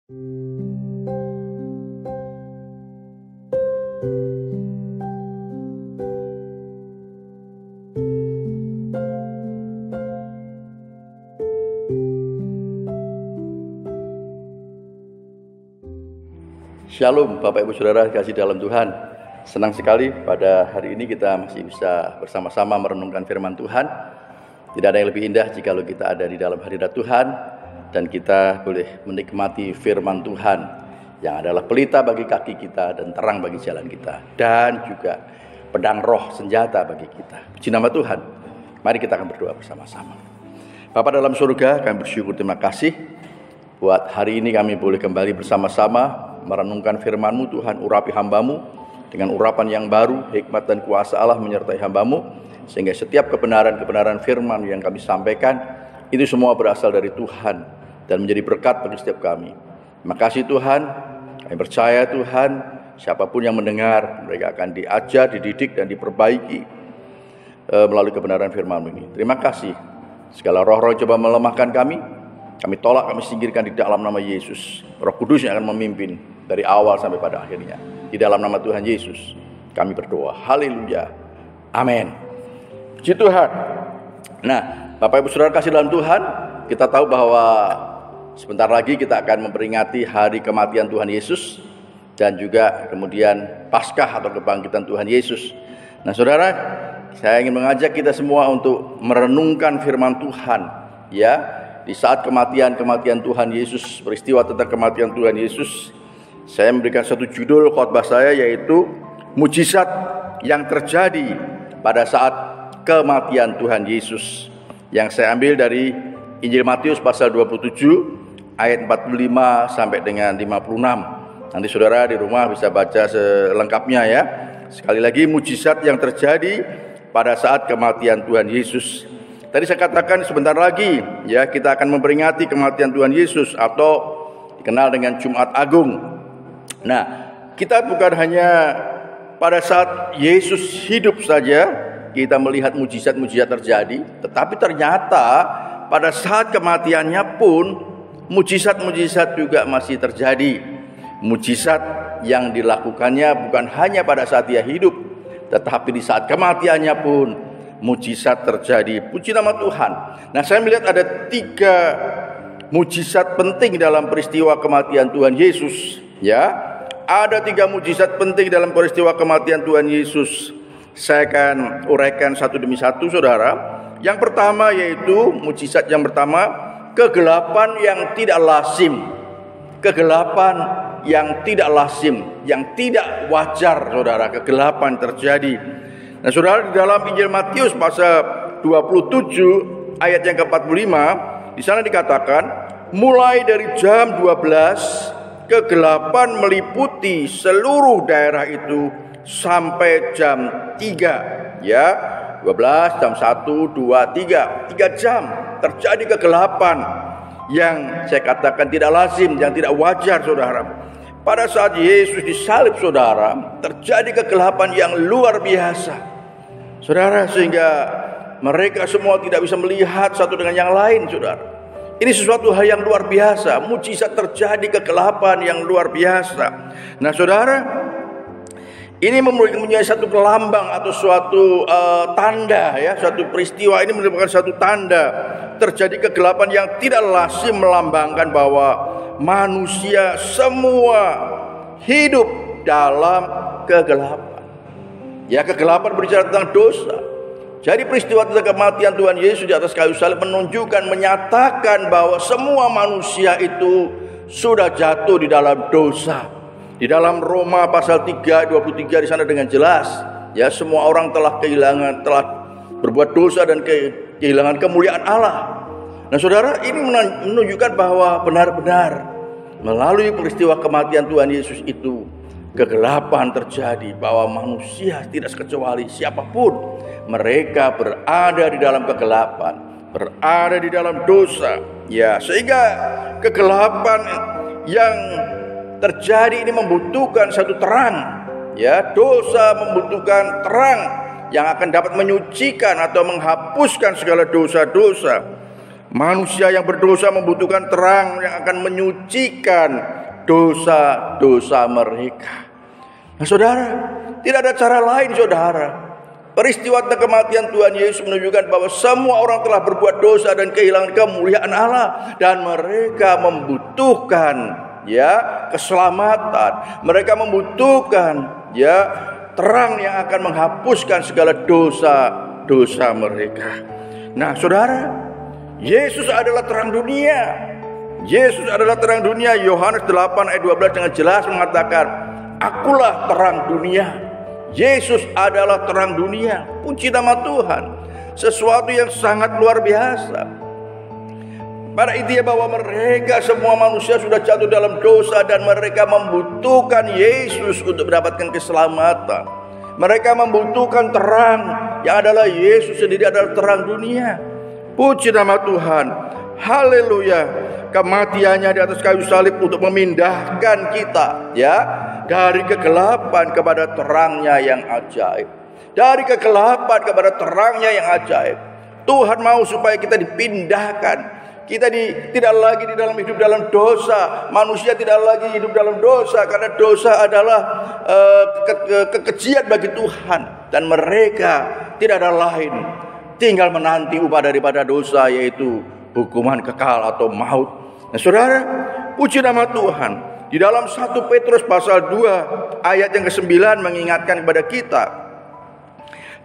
Shalom Bapak Ibu Saudara kasih dalam Tuhan. Senang sekali pada hari ini kita masih bisa bersama-sama merenungkan firman Tuhan. Tidak ada yang lebih indah jikalau kita ada di dalam hadirat Tuhan dan kita boleh menikmati firman Tuhan yang adalah pelita bagi kaki kita dan terang bagi jalan kita, dan juga pedang roh, senjata bagi kita. Puji nama Tuhan. Mari kita akan berdoa bersama-sama. Bapa dalam surga, kami bersyukur, terima kasih buat hari ini kami boleh kembali bersama-sama merenungkan firman-Mu Tuhan. Urapi hamba-Mu dengan urapan yang baru, hikmat dan kuasa Allah menyertai hamba-Mu, sehingga setiap kebenaran-kebenaran firman yang kami sampaikan itu semua berasal dari Tuhan dan menjadi berkat bagi setiap kami. Terima kasih Tuhan. Kami percaya Tuhan, siapapun yang mendengar, mereka akan diajar, dididik dan diperbaiki melalui kebenaran firman-Mu ini. Terima kasih. Segala roh-roh yang coba melemahkan kami tolak, kami singkirkan di dalam nama Yesus. Roh Kudus yang akan memimpin dari awal sampai pada akhirnya. Di dalam nama Tuhan Yesus kami berdoa. Haleluya. Amin. Puji Tuhan. Nah, Bapak Ibu Saudara kasih dalam Tuhan, kita tahu bahwa sebentar lagi kita akan memperingati hari kematian Tuhan Yesus dan juga kemudian Paskah atau kebangkitan Tuhan Yesus. Nah, Saudara, saya ingin mengajak kita semua untuk merenungkan firman Tuhan, ya. Di saat kematian Tuhan Yesus, peristiwa tentang kematian Tuhan Yesus, saya memberikan satu judul khotbah saya, yaitu mujizat yang terjadi pada saat kematian Tuhan Yesus, yang saya ambil dari Injil Matius pasal 27 ayat 45 sampai dengan 56. Nanti saudara di rumah bisa baca selengkapnya ya. Sekali lagi, mujizat yang terjadi pada saat kematian Tuhan Yesus. Tadi saya katakan sebentar lagi ya kita akan memperingati kematian Tuhan Yesus atau dikenal dengan Jumat Agung. Nah, kita bukan hanya pada saat Yesus hidup saja kita melihat mujizat-mujizat terjadi, tetapi ternyata pada saat kematiannya pun mujizat-mujizat juga masih terjadi. Mujizat yang dilakukannya bukan hanya pada saat dia hidup, tetapi di saat kematiannya pun mujizat terjadi. Puji nama Tuhan. Nah, saya melihat ada 3 mujizat penting dalam peristiwa kematian Tuhan Yesus. Ya, ada 3 mujizat penting dalam peristiwa kematian Tuhan Yesus. Saya akan uraikan satu demi satu, saudara. Yang pertama yaitu mujizat yang pertama, kegelapan yang tidak lazim. Kegelapan yang tidak lazim, yang tidak wajar, saudara. Kegelapan terjadi. Nah, saudara, di dalam Injil Matius pasal 27 ayat yang ke-45, di sana dikatakan, mulai dari jam 12 kegelapan meliputi seluruh daerah itu sampai jam 3. Ya, 12, jam 1, 2, 3. 3 jam terjadi kegelapan yang saya katakan tidak lazim, yang tidak wajar, saudara. Pada saat Yesus disalib, saudara, terjadi kegelapan yang luar biasa, saudara, sehingga mereka semua tidak bisa melihat satu dengan yang lain, saudara. Ini sesuatu hal yang luar biasa. Mujizat terjadi, kegelapan yang luar biasa. Nah, saudara, ini mempunyai satu pelambang atau suatu tanda, ya, suatu peristiwa ini merupakan satu tanda terjadi kegelapan yang tidak lazim, melambangkan bahwa manusia semua hidup dalam kegelapan. Ya, kegelapan berbicara tentang dosa. Jadi peristiwa tentang kematian Tuhan Yesus di atas kayu salib menunjukkan, menyatakan bahwa semua manusia itu sudah jatuh di dalam dosa. Di dalam Roma pasal 3:23 di sana dengan jelas, ya, semua orang telah berbuat dosa dan kehilangan kemuliaan Allah. Nah, saudara, ini menunjukkan bahwa benar-benar melalui peristiwa kematian Tuhan Yesus itu kegelapan terjadi, bahwa manusia tidak terkecuali siapapun, mereka berada di dalam kegelapan, berada di dalam dosa. Ya, sehingga kegelapan yang terjadi ini membutuhkan satu terang. Ya, dosa membutuhkan terang yang akan dapat menyucikan atau menghapuskan segala dosa-dosa. Manusia yang berdosa membutuhkan terang yang akan menyucikan dosa-dosa mereka. Nah saudara, tidak ada cara lain saudara. Peristiwa tentang kematian Tuhan Yesus menunjukkan bahwa semua orang telah berbuat dosa dan kehilangan kemuliaan Allah, dan mereka membutuhkan keselamatan. Mereka membutuhkan terang yang akan menghapuskan segala dosa-dosa mereka. Nah saudara, Yesus adalah terang dunia. Yesus adalah terang dunia. Yohanes 8 ayat 12 dengan jelas mengatakan, akulah terang dunia. Yesus adalah terang dunia. Puji nama Tuhan. Sesuatu yang sangat luar biasa. Pada intinya bahwa mereka semua manusia sudah jatuh dalam dosa, dan mereka membutuhkan Yesus untuk mendapatkan keselamatan. Mereka membutuhkan terang yang adalah Yesus sendiri adalah terang dunia. Puji nama Tuhan. Haleluya. Kematiannya di atas kayu salib untuk memindahkan kita dari kegelapan kepada terangnya yang ajaib. Dari kegelapan kepada terangnya yang ajaib. Tuhan mau supaya kita dipindahkan. Kita tidak lagi di dalam hidup dalam dosa. Manusia tidak lagi hidup dalam dosa, karena dosa adalah kekejian bagi Tuhan. Dan mereka tidak ada lain, tinggal menanti upah daripada dosa, yaitu hukuman kekal atau maut. Nah saudara, puji nama Tuhan. Di dalam 1 Petrus pasal 2 ayat yang ke-9 mengingatkan kepada kita,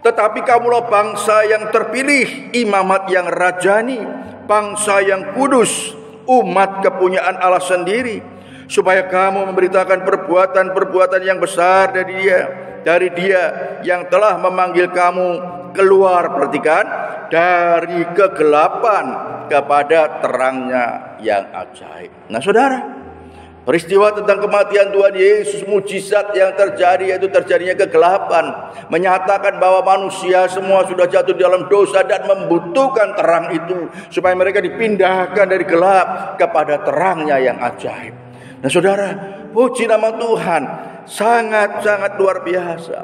tetapi kamulah bangsa yang terpilih, imamat yang rajani, bangsa yang kudus, umat kepunyaan Allah sendiri, supaya kamu memberitakan perbuatan-perbuatan yang besar dari Dia yang telah memanggil kamu keluar, perhatikan, dari kegelapan kepada terangnya yang ajaib. Nah saudara, peristiwa tentang kematian Tuhan Yesus, mujizat yang terjadi yaitu terjadinya kegelapan, menyatakan bahwa manusia semua sudah jatuh dalam dosa dan membutuhkan terang itu supaya mereka dipindahkan dari gelap kepada terangnya yang ajaib. Nah saudara, puji nama Tuhan, sangat-sangat luar biasa.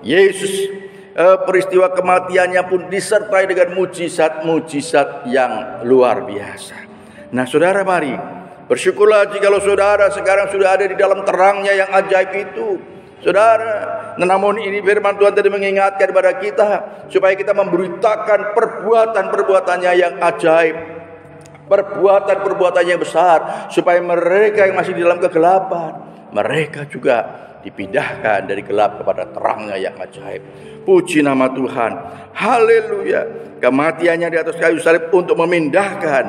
Yesus, peristiwa kematiannya pun disertai dengan mujizat-mujizat yang luar biasa. Nah saudara, mari bersyukurlah jikalau saudara sekarang sudah ada di dalam terangnya yang ajaib itu. Saudara, namun ini firman Tuhan tadi mengingatkan kepada kita supaya kita memberitakan perbuatan-perbuatannya yang ajaib, perbuatan-perbuatannya yang besar, supaya mereka yang masih di dalam kegelapan, mereka juga dipindahkan dari gelap kepada terangnya yang ajaib. Puji nama Tuhan. Haleluya. Kematiannya di atas kayu salib untuk memindahkan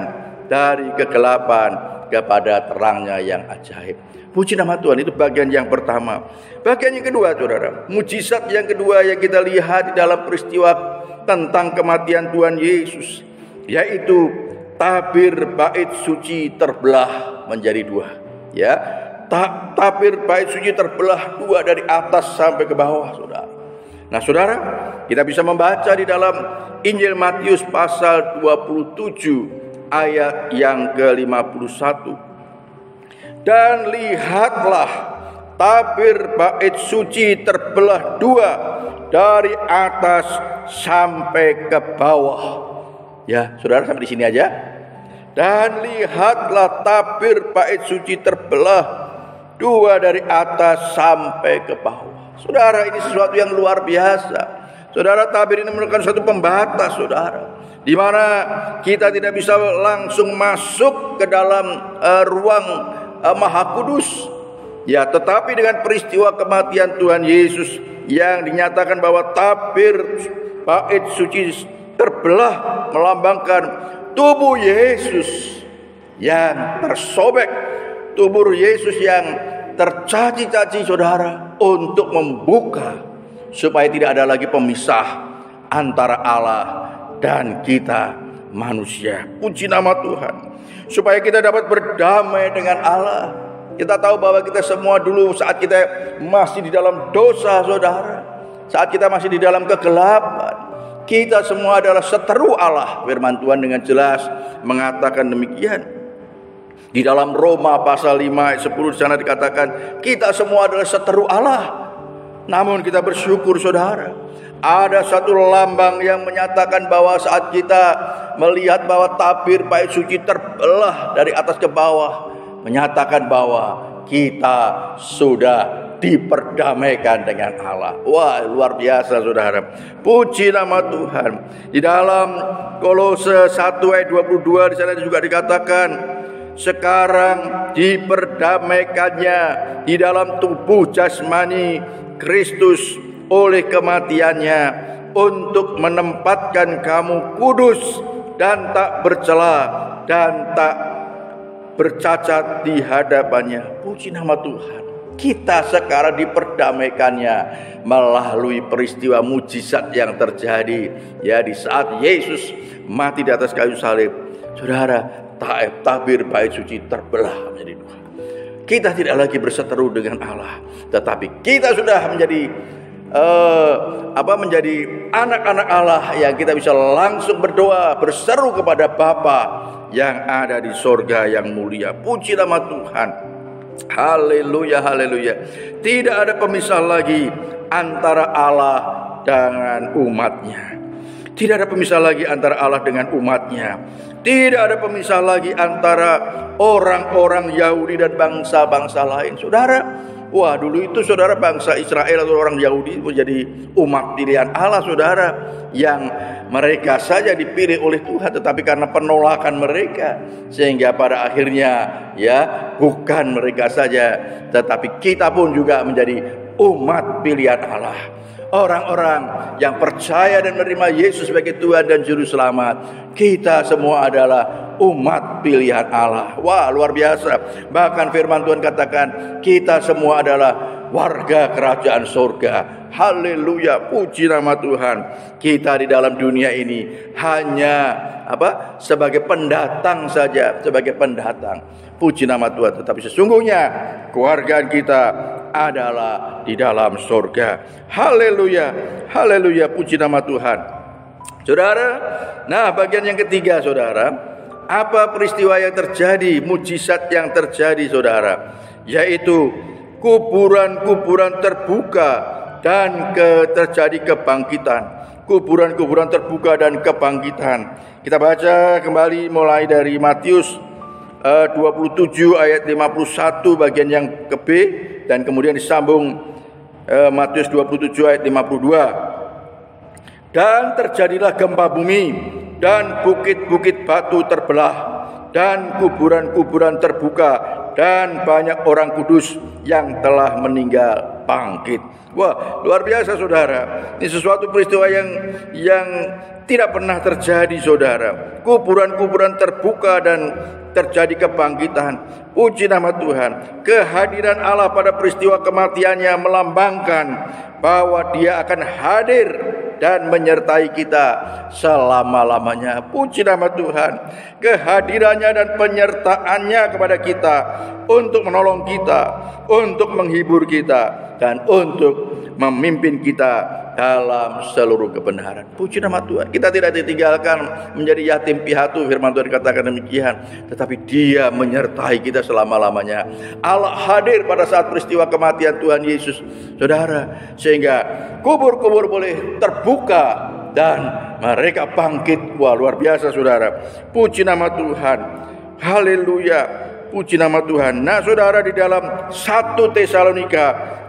dari kegelapan kepada terangnya yang ajaib. Puji nama Tuhan. Itu bagian yang pertama. Bagian yang kedua saudara, mujizat yang kedua yang kita lihat di dalam peristiwa tentang kematian Tuhan Yesus, yaitu tabir bait suci terbelah menjadi dua. Tabir bait suci terbelah dua dari atas sampai ke bawah saudara. Nah saudara, kita bisa membaca di dalam Injil Matius pasal 27 ayat yang ke-51. Dan lihatlah, tabir bait suci terbelah dua dari atas sampai ke bawah. Ya, saudara, sampai di sini aja. Dan lihatlah, tabir bait suci terbelah dua dari atas sampai ke bawah. Saudara, ini sesuatu yang luar biasa. Saudara, tabir ini merupakan suatu pembatas saudara, di mana kita tidak bisa langsung masuk ke dalam ruang Maha Kudus. Ya, tetapi dengan peristiwa kematian Tuhan Yesus yang dinyatakan bahwa tabir bait suci terbelah melambangkan tubuh Yesus yang tersobek, tubuh Yesus yang tercaci-caci saudara, untuk membuka supaya tidak ada lagi pemisah antara Allah dan kita manusia. Puji nama Tuhan. Supaya kita dapat berdamai dengan Allah. Kita tahu bahwa kita semua dulu saat kita masih di dalam dosa saudara, saat kita masih di dalam kegelapan, kita semua adalah seteru Allah. Firman Tuhan dengan jelas mengatakan demikian. Di dalam Roma pasal 5 ayat 10 di sana dikatakan kita semua adalah seteru Allah. Namun kita bersyukur saudara, ada satu lambang yang menyatakan bahwa saat kita melihat bahwa tabir bait suci terbelah dari atas ke bawah, menyatakan bahwa kita sudah diperdamaikan dengan Allah. Wah, luar biasa saudara. Puji nama Tuhan. Di dalam Kolose 1 ayat 22 di sana juga dikatakan, sekarang diperdamaikannya di dalam tubuh jasmani Kristus oleh kematiannya, untuk menempatkan kamu kudus dan tak bercela dan tak bercacat di hadapannya. Puji nama Tuhan. Kita sekarang diperdamaikannya melalui peristiwa mujizat yang terjadi ya di saat Yesus mati di atas kayu salib. Saudara, tabir bait suci terbelah menjadi dua. Kita tidak lagi berseteru dengan Allah, tetapi kita sudah menjadi menjadi anak-anak Allah yang kita bisa langsung berdoa, berseru kepada Bapa yang ada di sorga yang mulia. Puji nama Tuhan. Haleluya, haleluya. Tidak ada pemisah lagi antara Allah dengan umatnya. Tidak ada pemisah lagi antara Allah dengan umatnya. Tidak ada pemisah lagi antara orang-orang Yahudi dan bangsa-bangsa lain. Saudara, wah, dulu itu saudara, bangsa Israel atau orang Yahudi menjadi umat pilihan Allah, saudara, yang mereka saja dipilih oleh Tuhan, tetapi karena penolakan mereka, sehingga pada akhirnya ya bukan mereka saja, tetapi kita pun juga menjadi umat pilihan Allah. Orang-orang yang percaya dan menerima Yesus sebagai Tuhan dan Juru Selamat, kita semua adalah umat pilihan Allah. Wah, luar biasa. Bahkan firman Tuhan katakan, kita semua adalah warga kerajaan surga. Haleluya, puji nama Tuhan. Kita di dalam dunia ini hanya sebagai pendatang saja, sebagai pendatang. Puji nama Tuhan. Tetapi sesungguhnya keluarga kita adalah di dalam surga. Haleluya, haleluya, puji nama Tuhan. Saudara, nah bagian yang ketiga saudara, apa peristiwa yang terjadi, mujizat yang terjadi saudara, yaitu kuburan-kuburan terbuka dan terjadi kebangkitan. Kuburan-kuburan terbuka dan kebangkitan. Kita baca kembali mulai dari Matius 27 ayat 51 bagian yang ke B, dan kemudian disambung Matius 27 ayat 52. Dan terjadilah gempa bumi, dan bukit-bukit batu terbelah, dan kuburan-kuburan terbuka, dan banyak orang kudus yang telah meninggal bangkit. Wah, luar biasa saudara. Ini sesuatu peristiwa yang tidak pernah terjadi saudara. Kuburan-kuburan terbuka dan terjadi kebangkitan. Puji nama Tuhan. Kehadiran Allah pada peristiwa kematiannya melambangkan bahwa Dia akan hadir dan menyertai kita selama-lamanya. Puji nama Tuhan. Kehadirannya dan penyertaannya kepada kita untuk menolong kita, untuk menghibur kita, dan untuk memimpin kita dalam seluruh kebenaran. Puji nama Tuhan. Kita tidak ditinggalkan menjadi yatim piatu, firman Tuhan katakan demikian, tetapi Dia menyertai kita selama-lamanya. Allah hadir pada saat peristiwa kematian Tuhan Yesus, saudara, sehingga kubur-kubur boleh terbuka dan mereka bangkit. Wah, luar biasa saudara. Puji nama Tuhan. Haleluya. Puji nama Tuhan. Nah saudara, di dalam 1 Tesalonika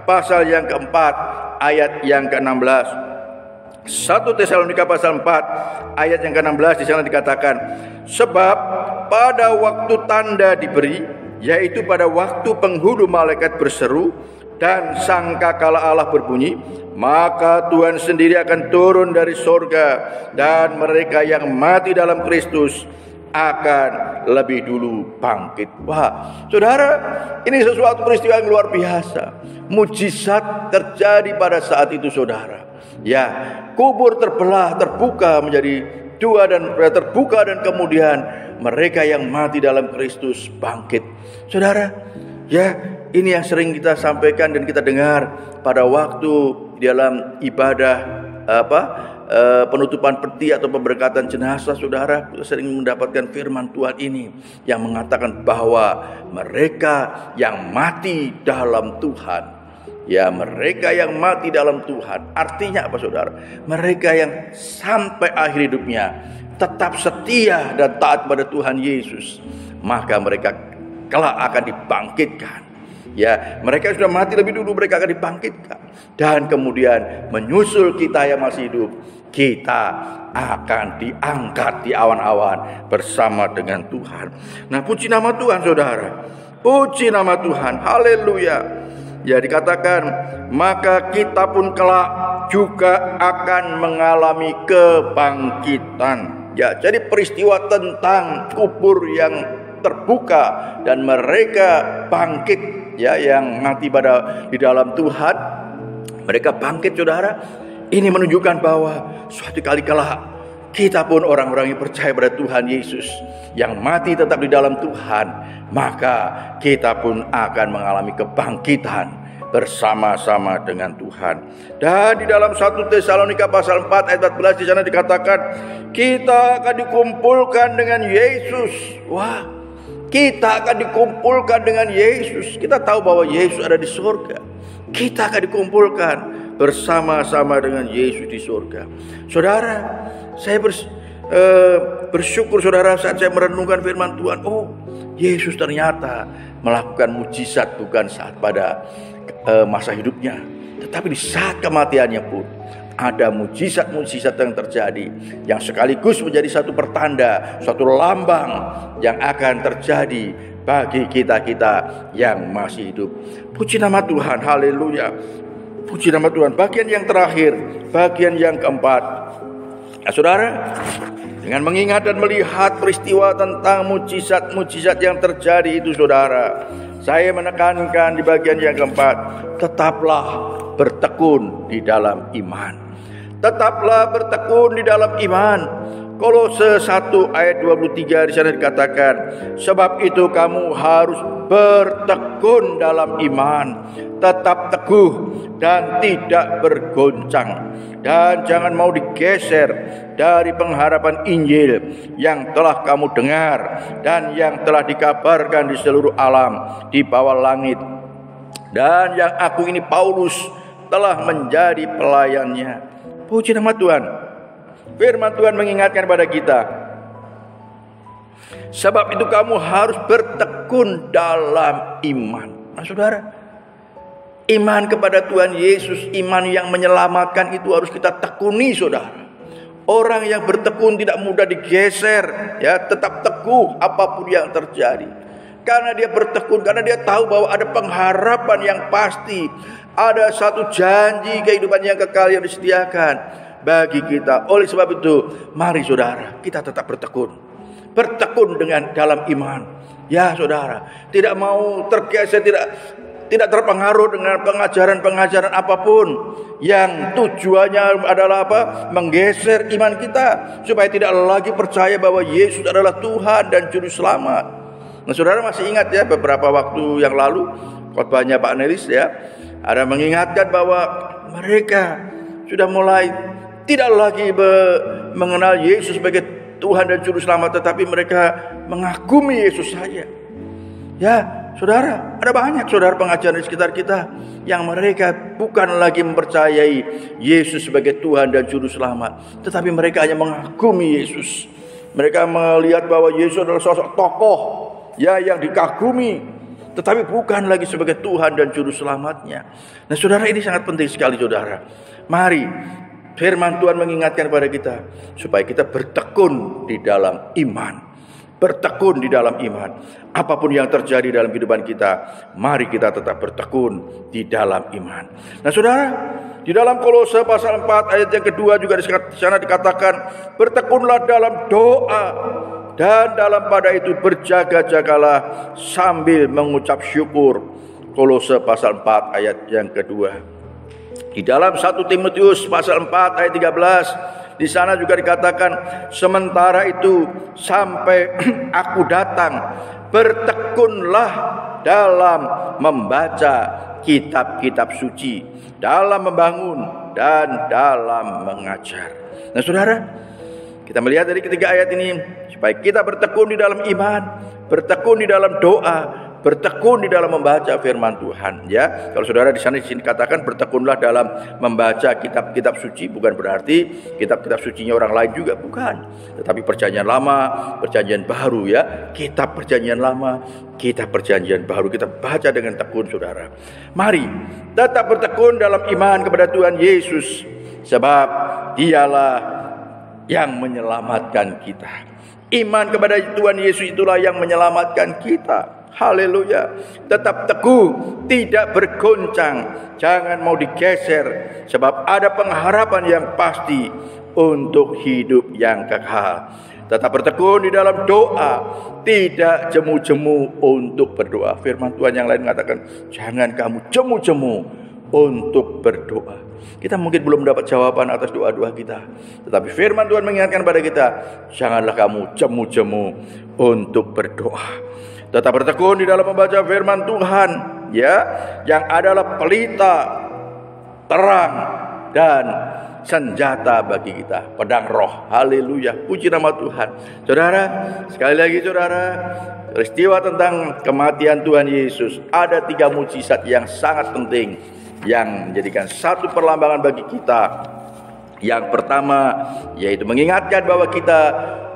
pasal yang keempat ayat yang ke-16. 1 Tesalonika pasal 4 ayat yang ke-16 di sana dikatakan, sebab pada waktu tanda diberi, yaitu pada waktu penghulu malaikat berseru dan sangkakala Allah berbunyi, maka Tuhan sendiri akan turun dari sorga, dan mereka yang mati dalam Kristus akan lebih dulu bangkit. Wah, saudara, ini sesuatu peristiwa yang luar biasa. Mujizat terjadi pada saat itu, saudara. Ya, kubur terbelah, terbuka menjadi dua dan terbuka, dan kemudian mereka yang mati dalam Kristus bangkit. Saudara, ya, ini yang sering kita sampaikan dan kita dengar pada waktu dalam ibadah penutupan peti atau pemberkatan jenazah, saudara, sering mendapatkan firman Tuhan ini yang mengatakan bahwa mereka yang mati dalam Tuhan, ya, mereka yang mati dalam Tuhan, artinya apa saudara? Mereka yang sampai akhir hidupnya tetap setia dan taat pada Tuhan Yesus, maka mereka kelak akan dibangkitkan. Ya, mereka sudah mati lebih dulu, mereka akan dibangkitkan. Dan kemudian menyusul kita yang masih hidup, kita akan diangkat di awan-awan bersama dengan Tuhan. Nah, puji nama Tuhan saudara. Puji nama Tuhan. Haleluya. Ya, dikatakan maka kita pun kelak juga akan mengalami kebangkitan. Ya, jadi peristiwa tentang kubur yang terbuka dan mereka bangkit, ya, yang mati di dalam Tuhan, mereka bangkit saudara. Ini menunjukkan bahwa suatu kali kelak kita pun orang-orang yang percaya pada Tuhan Yesus, yang mati tetap di dalam Tuhan, maka kita pun akan mengalami kebangkitan bersama-sama dengan Tuhan. Dan di dalam 1 Tesalonika pasal 4 ayat 14 di sana dikatakan kita akan dikumpulkan dengan Yesus. Wah, kita akan dikumpulkan dengan Yesus. Kita tahu bahwa Yesus ada di surga. Kita akan dikumpulkan bersama-sama dengan Yesus di surga. Saudara, saya bersyukur saudara saat saya merenungkan firman Tuhan. Oh, Yesus ternyata melakukan mujizat bukan saat pada masa hidupnya, tetapi di saat kematiannya pun ada mujizat-mujizat yang terjadi, yang sekaligus menjadi satu pertanda, suatu lambang yang akan terjadi bagi kita-kita yang masih hidup. Puji nama Tuhan, haleluya. Puji nama Tuhan. Bagian yang terakhir, bagian yang keempat. Nah, saudara, dengan mengingat dan melihat peristiwa tentang mujizat-mujizat yang terjadi itu saudara, saya menekankan di bagian yang keempat, tetaplah bertekun di dalam iman. Tetaplah bertekun di dalam iman. Kolose 1 ayat 23 di sana dikatakan, sebab itu kamu harus bertekun dalam iman, tetap teguh dan tidak bergoncang, dan jangan mau digeser dari pengharapan Injil yang telah kamu dengar dan yang telah dikabarkan di seluruh alam di bawah langit, dan yang aku ini Paulus telah menjadi pelayannya. Puji nama Tuhan. Firman Tuhan mengingatkan pada kita, sebab itu kamu harus bertekun dalam iman. Nah saudara, iman kepada Tuhan Yesus, iman yang menyelamatkan itu harus kita tekuni saudara. Orang yang bertekun tidak mudah digeser, ya, tetap teguh apapun yang terjadi. Karena dia bertekun, karena dia tahu bahwa ada pengharapan yang pasti, ada satu janji kehidupan yang kekal yang disediakan bagi kita. Oleh sebab itu, mari saudara, kita tetap bertekun. Bertekun dengan dalam iman. Ya saudara, tidak mau tergeser, tidak terpengaruh dengan pengajaran-pengajaran apapun yang tujuannya adalah apa? Menggeser iman kita supaya tidak lagi percaya bahwa Yesus adalah Tuhan dan juru selamat. Nah, saudara masih ingat ya, beberapa waktu yang lalu khotbahnya Pak Nelis ya, ada mengingatkan bahwa mereka sudah mulai tidak lagi mengenal Yesus sebagai Tuhan dan juru selamat, tetapi mereka mengagumi Yesus saja. Ya, saudara, ada banyak saudara pengajar di sekitar kita yang mereka bukan lagi mempercayai Yesus sebagai Tuhan dan juru selamat, tetapi mereka hanya mengagumi Yesus. Mereka melihat bahwa Yesus adalah sosok tokoh, ya, yang dikagumi, tetapi bukan lagi sebagai Tuhan dan juru selamatnya. Nah, saudara, ini sangat penting sekali saudara. Mari firman Tuhan mengingatkan kepada kita supaya kita bertekun di dalam iman. Bertekun di dalam iman. Apapun yang terjadi dalam kehidupan kita, mari kita tetap bertekun di dalam iman. Nah saudara, di dalam Kolose pasal 4 ayat yang kedua juga di sana dikatakan, bertekunlah dalam doa, dan dalam pada itu berjaga-jagalah sambil mengucap syukur. Kolose pasal 4 ayat yang kedua. Di dalam 1 Timotius pasal 4 ayat 13, di sana juga dikatakan, sementara itu sampai aku datang, bertekunlah dalam membaca kitab-kitab suci, dalam membangun dan dalam mengajar. Nah saudara, kita melihat dari ketiga ayat ini, supaya kita bertekun di dalam iman, bertekun di dalam doa, bertekun di dalam membaca firman Tuhan, ya. Kalau saudara di sini katakan bertekunlah dalam membaca kitab-kitab suci, bukan berarti kitab-kitab sucinya orang lain juga, bukan. Tetapi perjanjian lama, perjanjian baru, ya. Kitab perjanjian lama, kitab perjanjian baru kita baca dengan tekun, saudara. Mari tetap bertekun dalam iman kepada Tuhan Yesus, sebab Dialah yang menyelamatkan kita. Iman kepada Tuhan Yesus itulah yang menyelamatkan kita. Haleluya. Tetap teguh, tidak bergoncang, jangan mau digeser, sebab ada pengharapan yang pasti untuk hidup yang kekal. Tetap bertekun di dalam doa, tidak jemu-jemu untuk berdoa. Firman Tuhan yang lain mengatakan, jangan kamu jemu-jemu untuk berdoa. Kita mungkin belum mendapat jawaban atas doa-doa kita, tetapi firman Tuhan mengingatkan pada kita, janganlah kamu jemu-jemu untuk berdoa. Tetap bertekun di dalam membaca firman Tuhan, ya, yang adalah pelita terang dan senjata bagi kita, pedang roh. Haleluya, puji nama Tuhan. Saudara, sekali lagi saudara, peristiwa tentang kematian Tuhan Yesus, ada 3 mukjizat yang sangat penting yang menjadikan satu perlambangan bagi kita. Yang pertama yaitu mengingatkan bahwa kita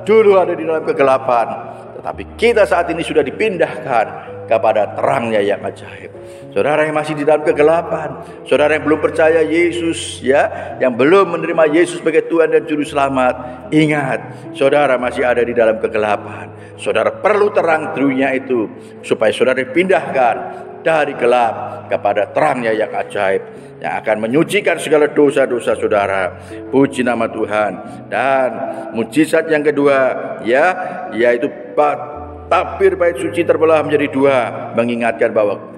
dulu ada di dalam kegelapan, tetapi kita saat ini sudah dipindahkan kepada terangnya yang ajaib. Saudara yang masih di dalam kegelapan, saudara yang belum percaya Yesus, ya, yang belum menerima Yesus sebagai Tuhan dan Juru Selamat, ingat, saudara masih ada di dalam kegelapan. Saudara perlu terang dunia itu supaya saudara dipindahkan dari gelap kepada terangnya yang ajaib, yang akan menyucikan segala dosa-dosa saudara. Puji nama Tuhan. Dan mukjizat yang kedua, ya, yaitu tabir bait suci terbelah menjadi 2, mengingatkan bahwa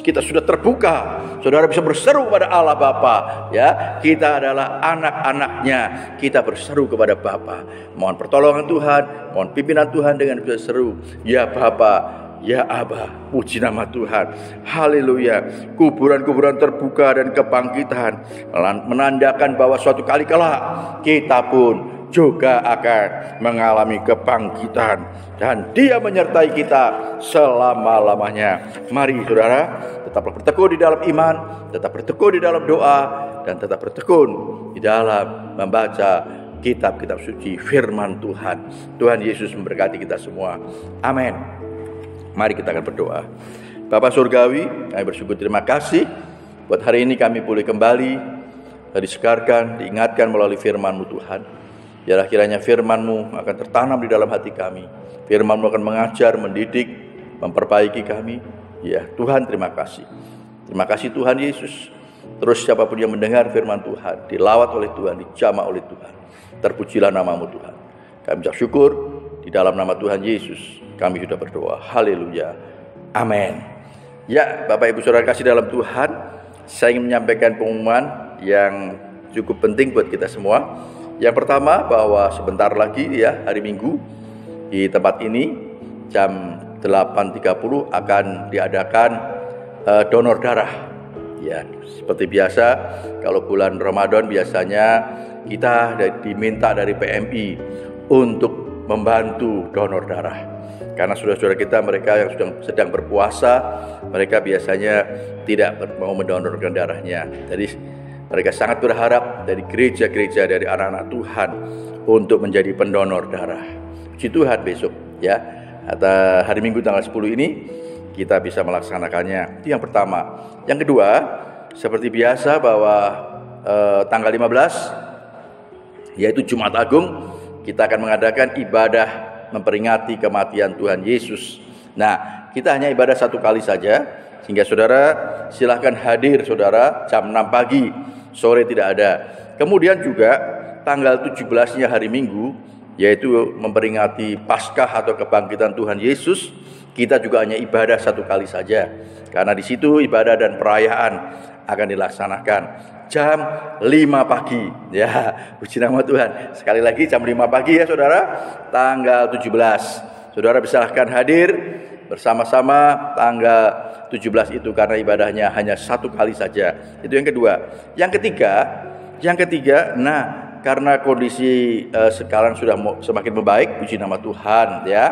kita sudah terbuka. Saudara bisa berseru kepada Allah Bapa, ya. Kita adalah anak-anaknya. Kita berseru kepada Bapa. Mohon pertolongan Tuhan, mohon pimpinan Tuhan dengan berseru, ya Bapa, ya Aba. Puji nama Tuhan. Haleluya. Kuburan-kuburan terbuka dan kebangkitan menandakan bahwa suatu kali kelak kita pun juga akan mengalami kebangkitan, dan Dia menyertai kita selama-lamanya. Mari saudara, tetaplah bertekun di dalam iman, tetap bertekun di dalam doa, dan tetap bertekun di dalam membaca kitab-kitab suci firman Tuhan. Tuhan Yesus memberkati kita semua. Amin. Mari kita akan berdoa. Bapa Surgawi, kami bersyukur, terima kasih buat hari ini kami boleh kembali disegarkan, diingatkan melalui firman-Mu Tuhan. Biarlah kiranya firman-Mu akan tertanam di dalam hati kami. Firman-Mu akan mengajar, mendidik, memperbaiki kami. Ya Tuhan, terima kasih. Terima kasih Tuhan Yesus. Terus siapapun yang mendengar firman Tuhan, dilawat oleh Tuhan, dijamah oleh Tuhan. Terpujilah nama-Mu Tuhan. Kami ucap syukur di dalam nama Tuhan Yesus. Kami sudah berdoa. Haleluya. Amin. Ya, Bapak Ibu Saudara kasih dalam Tuhan, saya ingin menyampaikan pengumuman yang cukup penting buat kita semua. Yang pertama, bahwa sebentar lagi, ya, hari Minggu di tempat ini jam 8.30 akan diadakan donor darah. Ya, seperti biasa kalau bulan Ramadan biasanya kita diminta dari PMI untuk membantu donor darah. Karena saudara-saudara kita, mereka yang sedang berpuasa, mereka biasanya tidak mau mendonorkan darahnya. Jadi mereka sangat berharap dari gereja-gereja, dari anak-anak Tuhan untuk menjadi pendonor darah. Puji Tuhan, besok, ya, atau hari Minggu tanggal 10 ini kita bisa melaksanakannya. Itu yang pertama. Yang kedua, seperti biasa bahwa tanggal 15, yaitu Jumat Agung, kita akan mengadakan ibadah memperingati kematian Tuhan Yesus. Nah, kita hanya ibadah 1 kali saja, sehingga saudara silahkan hadir, saudara, jam 6 pagi, sore tidak ada. Kemudian juga tanggal 17-nya hari Minggu, yaitu memperingati Paskah atau kebangkitan Tuhan Yesus, kita juga hanya ibadah 1 kali saja. Karena di situ ibadah dan perayaan akan dilaksanakan jam 5 pagi. Ya, puji nama Tuhan. Sekali lagi jam 5 pagi ya saudara, tanggal 17. Saudara silahkan hadir bersama-sama tanggal 17 itu, karena ibadahnya hanya 1 kali saja. Itu yang kedua. Yang ketiga, nah, karena kondisi sekarang sudah semakin membaik, puji nama Tuhan, ya.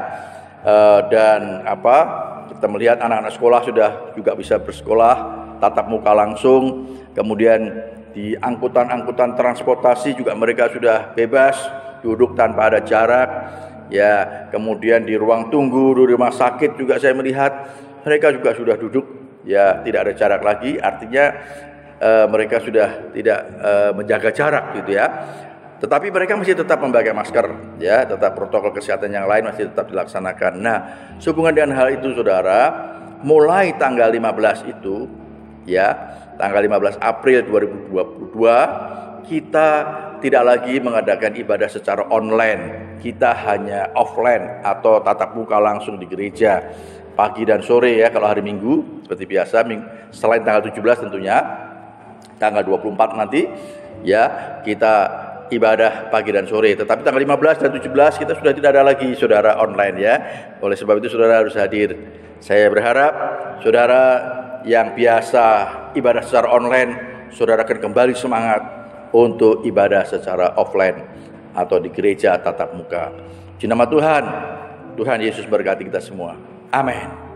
Dan kita melihat anak-anak sekolah sudah juga bisa bersekolah tatap muka langsung. Kemudian di angkutan-angkutan transportasi juga mereka sudah bebas duduk tanpa ada jarak. Ya, kemudian di ruang tunggu di rumah sakit juga saya melihat mereka juga sudah duduk, ya tidak ada jarak lagi. Artinya mereka sudah tidak menjaga jarak gitu ya. Tetapi mereka masih tetap memakai masker, ya, tetap protokol kesehatan yang lain masih tetap dilaksanakan. Nah, sehubungan dengan hal itu, saudara, mulai tanggal 15 itu, ya, tanggal 15 April 2022, kita tidak lagi mengadakan ibadah secara online. Kita hanya offline atau tatap muka langsung di gereja pagi dan sore ya kalau hari Minggu seperti biasa. Selain tanggal 17 tentunya, tanggal 24 nanti ya kita ibadah pagi dan sore. Tetapi tanggal 15 dan 17 kita sudah tidak ada lagi saudara online ya. Oleh sebab itu saudara harus hadir. Saya berharap saudara yang biasa ibadah secara online, saudara akan kembali semangat untuk ibadah secara offline atau di gereja tatap muka. Di nama Tuhan, Tuhan Yesus berkati kita semua. Amin.